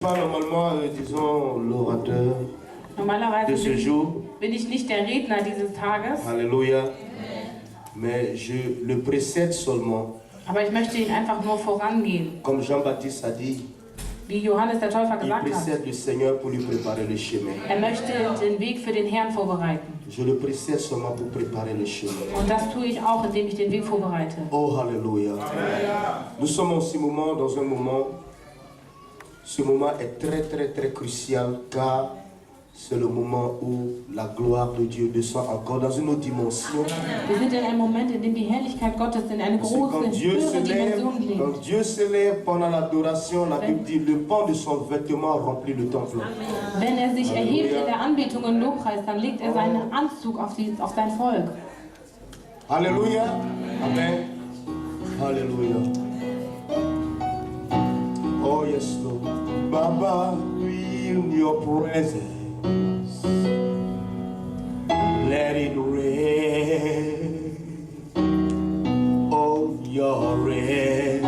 Pas normalement, disons, l'orateur de Normalerweise ce jour. bin ich nicht der Redner dieses Tages, Alléluia. Mais je le précède seulement. aber ich möchte ihn einfach nur vorangehen. Comme Jean-Baptiste a dit, Wie Johannes der Täufer il gesagt hat, précède le Seigneur pour lui préparer le chemin. er möchte den Weg für den Herrn vorbereiten. Je le précède seulement pour préparer le chemin. Und das tue ich auch, indem ich den Weg vorbereite. Oh, Alléluia. Nous sommes en ce moment, dans un moment, ce moment est très crucial car c'est le moment où la gloire de Dieu descend encore dans une autre dimension. Wir sind in einem Moment, in dem die Herrlichkeit Gottes in eine Parce que große, höhere Dimension quand geht. Dieu se lève pendant l'adoration, la Bible dit le pan de son vêtement remplit le temple. Wenn er sich erhebt in der Anbetung und Lobpreis, dann legt er seinen Anzug auf sein Volk. Alléluia. Amen. Alléluia. Oh yes, Lord. Baba, we in your presence. Let it rain. Oh, your rain.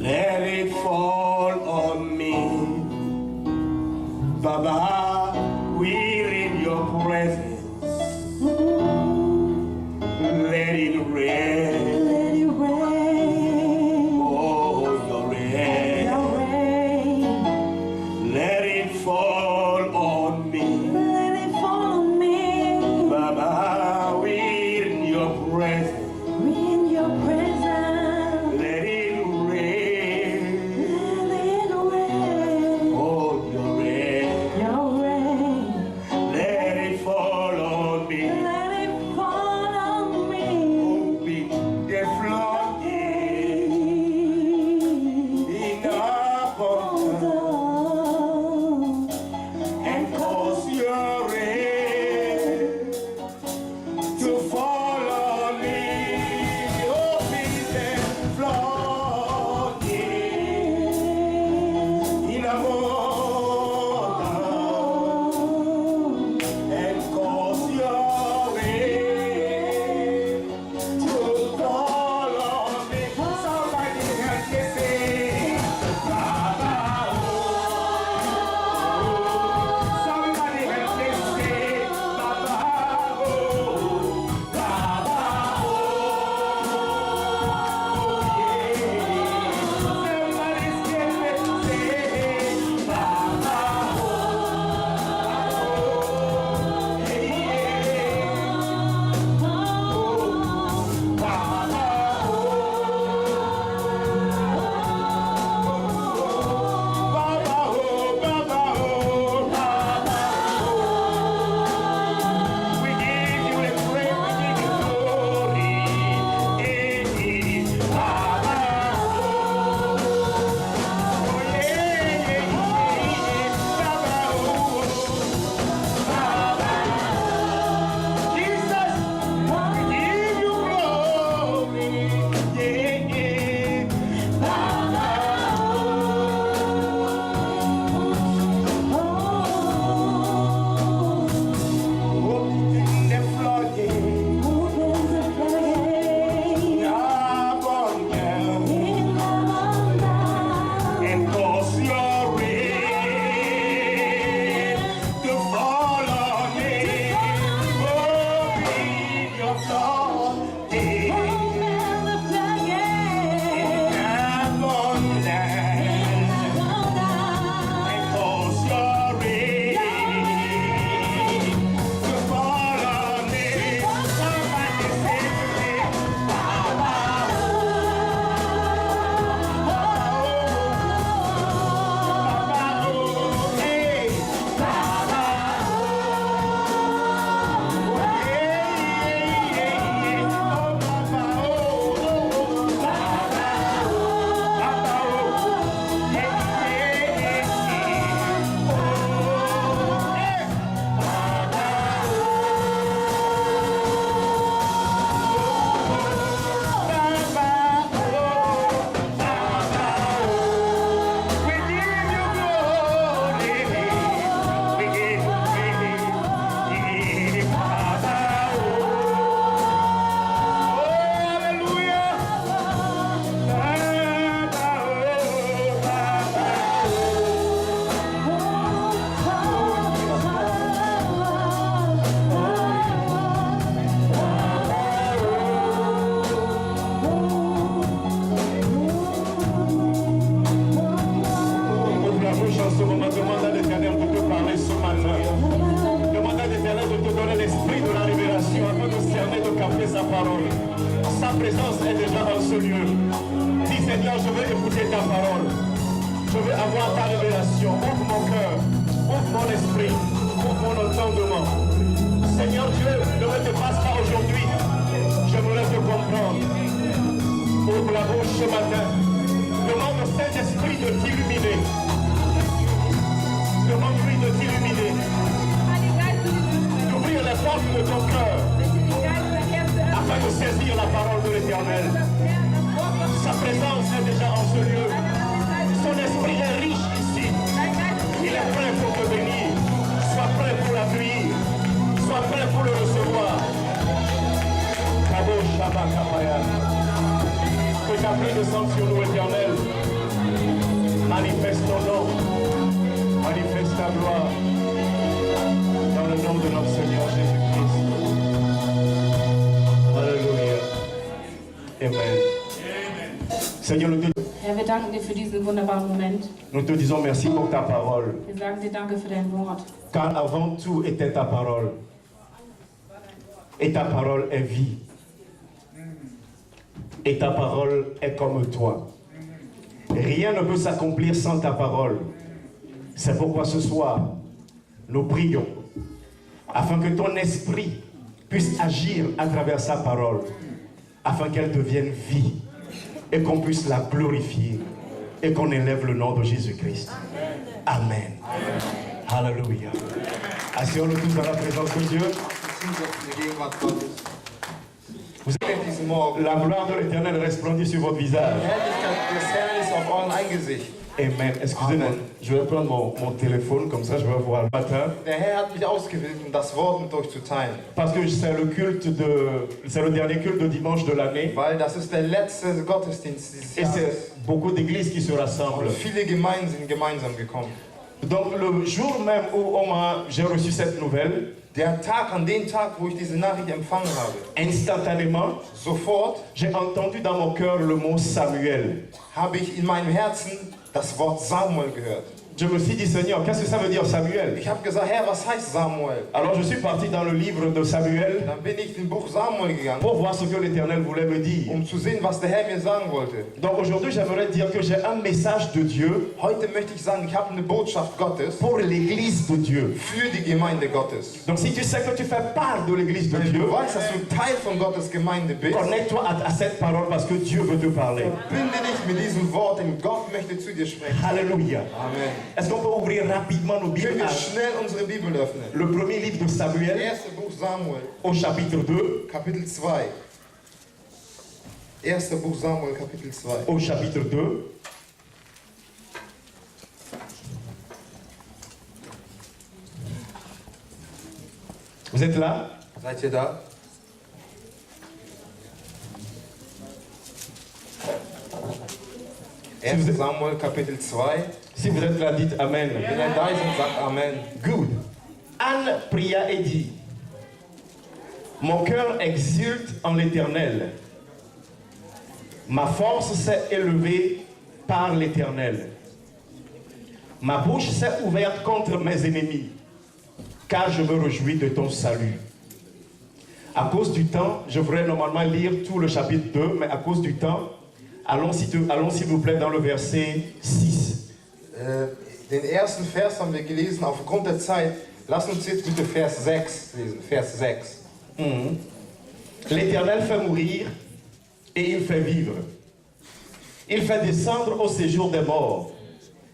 Let it fall on me. Baba, we're in your presence. Let it rain. Let it rain. Oh, your rain. Your rain. Let it fall on me. Let it fall on me. Baba, we're in your presence. We're in your presence. Let it rain. Let it rain. Oh, your rain. Your Je veux avoir ta révélation. Ouvre mon cœur, ouvre mon esprit, ouvre mon entendement. Seigneur Dieu, ne me dépasse pas aujourd'hui. J'aimerais te comprendre. Ouvre la bouche ce matin. Demande au Saint-Esprit de t'illuminer. Demande-lui de t'illuminer. D'ouvrir les portes de ton cœur afin de saisir la parole de l'Éternel. Sa présence est déjà en ce lieu. Son esprit est riche ici. Il est prêt pour te bénir. Sois prêt pour l'accueillir. Sois prêt pour le recevoir. Kabo Shabbat Kapaya. Que ta pluie descende sur nous, Éternel. Manifeste ton nom. Manifeste ta gloire. Dans le nom de notre Seigneur Jésus-Christ. Alléluia. Amen. Seigneur, Herr, wir danken dir für diesen wunderbaren Moment. nous te disons merci pour ta parole. Wir sagen dir danke für dein Wort. Car avant tout était ta parole. Et ta parole est vie. Et ta parole est comme toi. Rien ne peut s'accomplir sans ta parole. C'est pourquoi ce soir, nous prions afin que ton esprit puisse agir à travers sa parole, afin qu'elle devienne vie et qu'on puisse la glorifier et qu'on élève le nom de Jésus-Christ. Amen. Alléluia. Asseyons-nous tous dans la présence de Dieu. Vous avez la gloire de l'Éternel resplendit sur votre visage. Amen. Excusez-moi, je vais prendre mon téléphone, comme ça je vais voir le matin. Der Herr hat mich ausgewählt, um das Wort mit euch zu teilen. Parce que c'est le dernier culte de dimanche de l'année. Weil das ist der letzte Gottesdienst dieses Et Jahres. c'est beaucoup d'églises qui se rassemblent. Und viele Gemeinden sind gemeinsam gekommen. Donc le jour même où j'ai reçu cette nouvelle, An dem Tag, wo ich diese Nachricht empfangen habe, instantanément, sofort j'ai entendu dans mon cœur le mot Samuel. habe ich in meinem Herzen das Wort Samuel gehört. Je me suis dit, Seigneur, qu'est-ce que ça veut dire Samuel? Ich habe gesagt, Herr, was heißt Samuel? Alors je suis parti dans le livre de Samuel Dann bin ich in den Buch Samuel gegangen, pour voir ce que l'Éternel voulait me dire. zu sehen, was der Herr mir sagen wollte. Donc aujourd'hui, j'aimerais dire que j'ai un message de Dieu Heute möchte ich sagen, ich habe eine Botschaft Gottes pour l'église de Dieu. für die Gemeinde Gottes. Donc si tu sais que tu fais part de l'église de Wenn Dieu, du weißt, dass du Teil von Gottes Gemeinde bist, connecte-toi à cette parole parce que Dieu veut te parler. binde dich mit diesem Wort, denn Gott möchte zu dir sprechen. Alléluia. Amen. Est-ce qu'on peut ouvrir rapidement nos Können Bibles wir à schnell unsere Bibel öffnen? le premier livre de Samuel Erste Buch Samuel, au chapitre 2, Kapitel 2. Erste Buch Samuel, Kapitel 2. au chapitre 2. Vous êtes là? Seid ihr da? Erste Samuel, Kapitel 2. Si vous êtes là, dites Amen. Wenn ihr da seid, sagt Amen. Good. Anne pria et dit, mon cœur exulte en l'Éternel. Ma force s'est élevée par l'Éternel. Ma bouche s'est ouverte contre mes ennemis, car je me réjouis de ton salut. À cause du temps, je voudrais normalement lire tout le chapitre 2, mais à cause du temps, allons s'il vous plaît dans le verset 6. Den ersten Vers haben wir gelesen, aufgrund der Zeit. Lass uns jetzt bitte Vers 6 lesen. Vers 6. L'Éternel fait mourir et il fait vivre. Il fait descendre au séjour des morts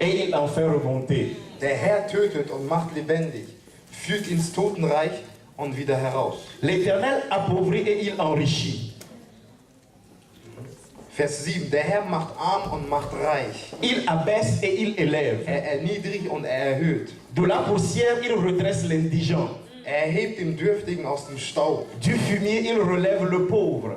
et il en fait remonter. Der Herr tötet und macht lebendig, führt ins Totenreich und wieder heraus. L'Éternel appauvrit et il enrichit. Vers 7. Der Herr macht arm und macht reich. Il abaisse et il élève. Er erniedrigt und er erhöht. De la poussière, il redresse l'indigent. Er erhebt den Dürftigen aus dem Staub. Du fumier, il relève le pauvre.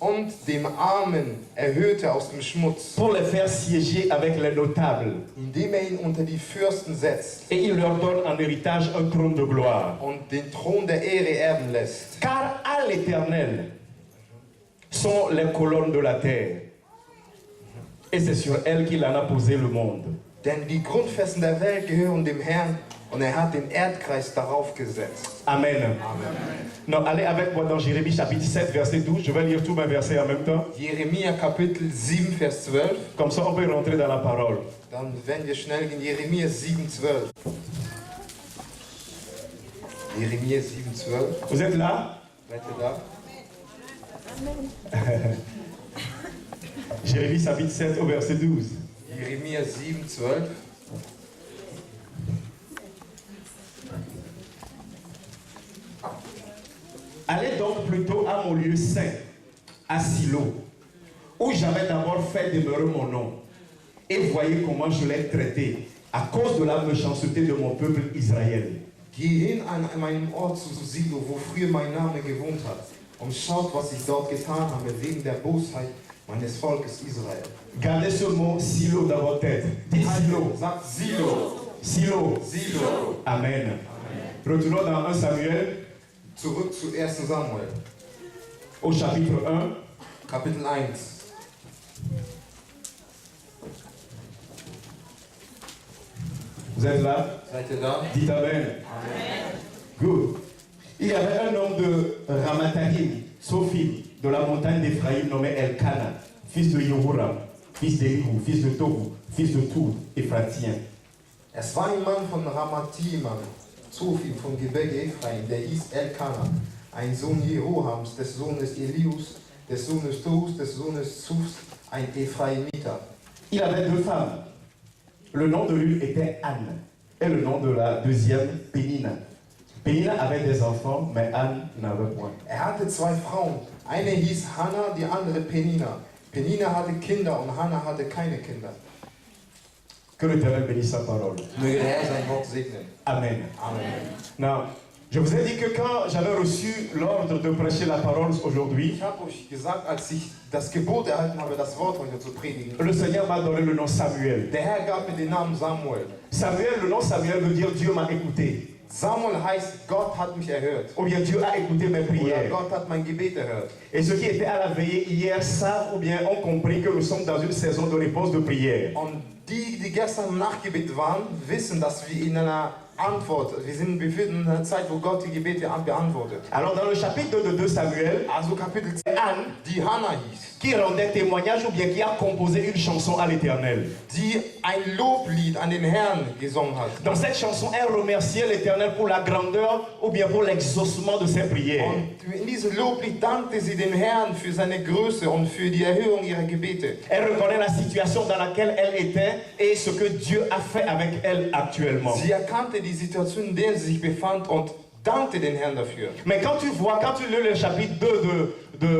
Und dem Armen erhöht er aus dem Schmutz, Pour les faire siéger avec les notables. indem er ihn unter die Fürsten setzt Et il leur donne en héritage un trône de gloire. und den Thron der Ehre erben lässt. Car à l'Éternel sont les colonnes de la terre. Et c'est sur elles qu'il en a posé le monde. Denn die Grundfesten der Welt gehören dem Herrn Und er hat den Erdkreis darauf gesetzt. Amen. Non, allez avec moi dans Jérémie chapitre 7, verset 12. Je vais lire tous mes versets en même temps. Jeremia Kapitel 7, Vers 12. Comme ça, on peut rentrer dans la parole. Dann werden wir schnell in Jeremia 7, 12. Jeremia 7, 12. Vous êtes là? Seid ihr da? Jérémie chapitre 7 au verset 12. Jeremia 7, 12. Allez donc plutôt à mon lieu saint, à Silo, où j'avais d'abord fait demeurer mon nom. Et voyez comment je l'ai traité, à cause de la méchanceté de mon peuple Israël. Geh hin an meinem Ort zu Silo, wo früher mein Name gewohnt hat, und schaut, was ich dort getan habe, wegen der Bosheit meines Volkes Israel. Gardez ce mot Silo dans votre tête. Dites Silo. Sagt Silo. Silo. Silo. Amen. Retournons dans 1 Samuel, Zurück zu 1. Samuel, au chapitre 1. Kapitel 1. Vous êtes là? Seid ihr da? Dites Amen. Good. Il y avait un homme de Ramatahim, Sophie, de la montagne d'Éphraïm, nommé Elkana, fils de Yehoram, fils d'Elihu, fils de Tohu, fils de Tour, Éphratien. Es war ein Mann von Ramathaim, Zophim von Gebirge Ephraim, der hieß Elkana, ein Sohn Jerohams, des Sohnes Elius, des Sohnes Tohus, des Sohnes Zufs, ein Ephraimiter. Il avait deux femmes. Le nom de l'une était Anne, et le nom de la deuxième, Pénina. Pénina avait des enfants, mais Anne n'avait point. Hatte zwei Frauen. Eine hieß Hannah, die andere Penina. Penina hatte Kinder und Hannah hatte keine Kinder. Que l'Éternel bénisse sa parole. Möge der Herr sein Wort segnen. Amen. Amen. Now, je vous ai dit que quand j'avais reçu l'ordre de prêcher la parole aujourd'hui, Ich habe euch gesagt, als ich das Gebot erhalten habe, das Wort heute zu predigen, le Seigneur m'a donné le nom Samuel. der Herr gab mir den Namen Samuel. Samuel, le nom Samuel veut dire Dieu m'a écouté. Samuel heißt, Gott hat mich erhört. Ou bien Dieu a écouté mes Oder prières. Gott hat mein Gebet erhört. Et ceux qui étaient à la veillée hier savent ou bien ont compris que nous sommes dans une saison de réponse de prière. Und die gestern im Nachtgebet waren, wissen, dass wir in einer Antwort, wir befinden in einer Zeit, wo Gott die Gebete beantwortet. Alors dans le chapitre 2 de 2 Samuel, Also Kapitel 10, Anne, die Hannah hieß, qui rendait témoignage ou bien qui a composé une chanson à l'Éternel. die ein Loblied an den Herrn gesungen hat. Dans cette chanson, elle remerciait l'Éternel pour la grandeur ou bien pour l'exaucement de ses prières. Und in diesem Loblied dankte sie dem Herrn für seine Größe und für die Erhörung ihrer Gebete. Elle reconnaît la situation dans laquelle elle était et ce que Dieu a fait avec elle actuellement. Sie erkannte die Situation, in der sie sich befand und dankte den Herrn dafür. Mais quand tu lis le chapitre 2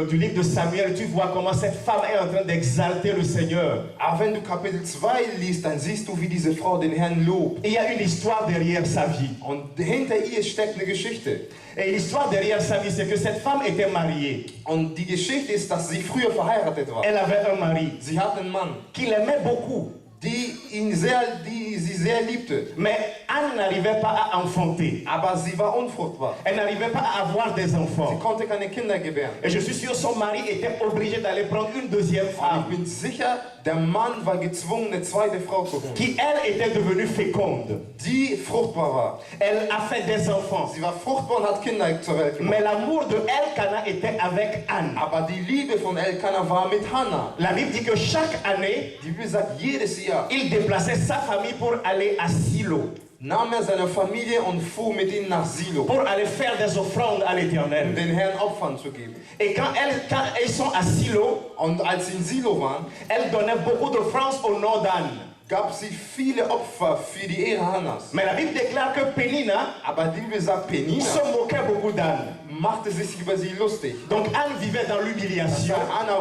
du livre de Samuel, tu vois comment cette femme est en train d'exalter le Seigneur. Aber wenn du Kapitel 2 liest, dann siehst du, wie diese Frau den Herrn lobt. Et il y a une histoire derrière sa vie. Und hinter ihr steckt eine Geschichte. Et l'histoire derrière sa vie, c'est que cette femme était mariée. Und die Geschichte ist, dass sie früher verheiratet war. Elle avait un mari Sie hatte einen Mann, qui l'aimait beaucoup. die sie sehr liebte. Mais Anne n'arrivait pas à enfanter. Aber sie war unfruchtbar. Elle n'arrivait pas à avoir des Sie enfants. konnte keine Kinder gebären. Et je suis sûr son mari était obligé d'aller prendre une deuxième Und femme ich bin sicher, der Mann war gezwungen, eine zweite Frau zu holen, qui, elle, était devenue féconde. die fruchtbar war. Elle a fait des enfants. Sie war fruchtbar und hat Kinder zur Welt gebracht. Mais l'amour de Elkana était avec Anne. Aber die Liebe von Elkanah war mit Hannah. La Bible dit que chaque année, Die Bibel sagt, jedes Jahr il déplaçait sa famille pour aller à Silo, nahm seine Familie und fuhr mit ihnen nach Silo, pour aller faire des offrandes à um l'Éternel. den Herrn Opfern zu geben. Et quand elles sont à Silo, Und als sie in Silo waren, elles donnaient beaucoup d'offrandes au nom d'Anne. gab sie viele Opfer für die Ehre Hannas. Mais la Bible déclare que Pénina Aber die Bibel sagt, Penina se moquait beaucoup d'Anne. machte sich über sie lustig. Donc Anne vivait dans l'humiliation, Anna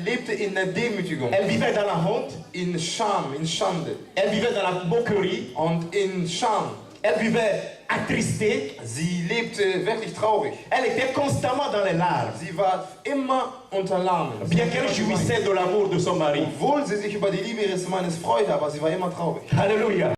lebte in der Demütigung, elle vivait dans la honte, in Scham, in Schande elle vivait dans la moquerie, und in Scham. elle vivait attristée, Sie lebte wirklich traurig. elle était constamment dans les larmes, Sie war immer unter Lahmen. bien qu'elle jouissait de l'amour de son mari. Obwohl sie sich über die Liebe ihres Mannes freute, aber sie war immer traurig. Alléluia.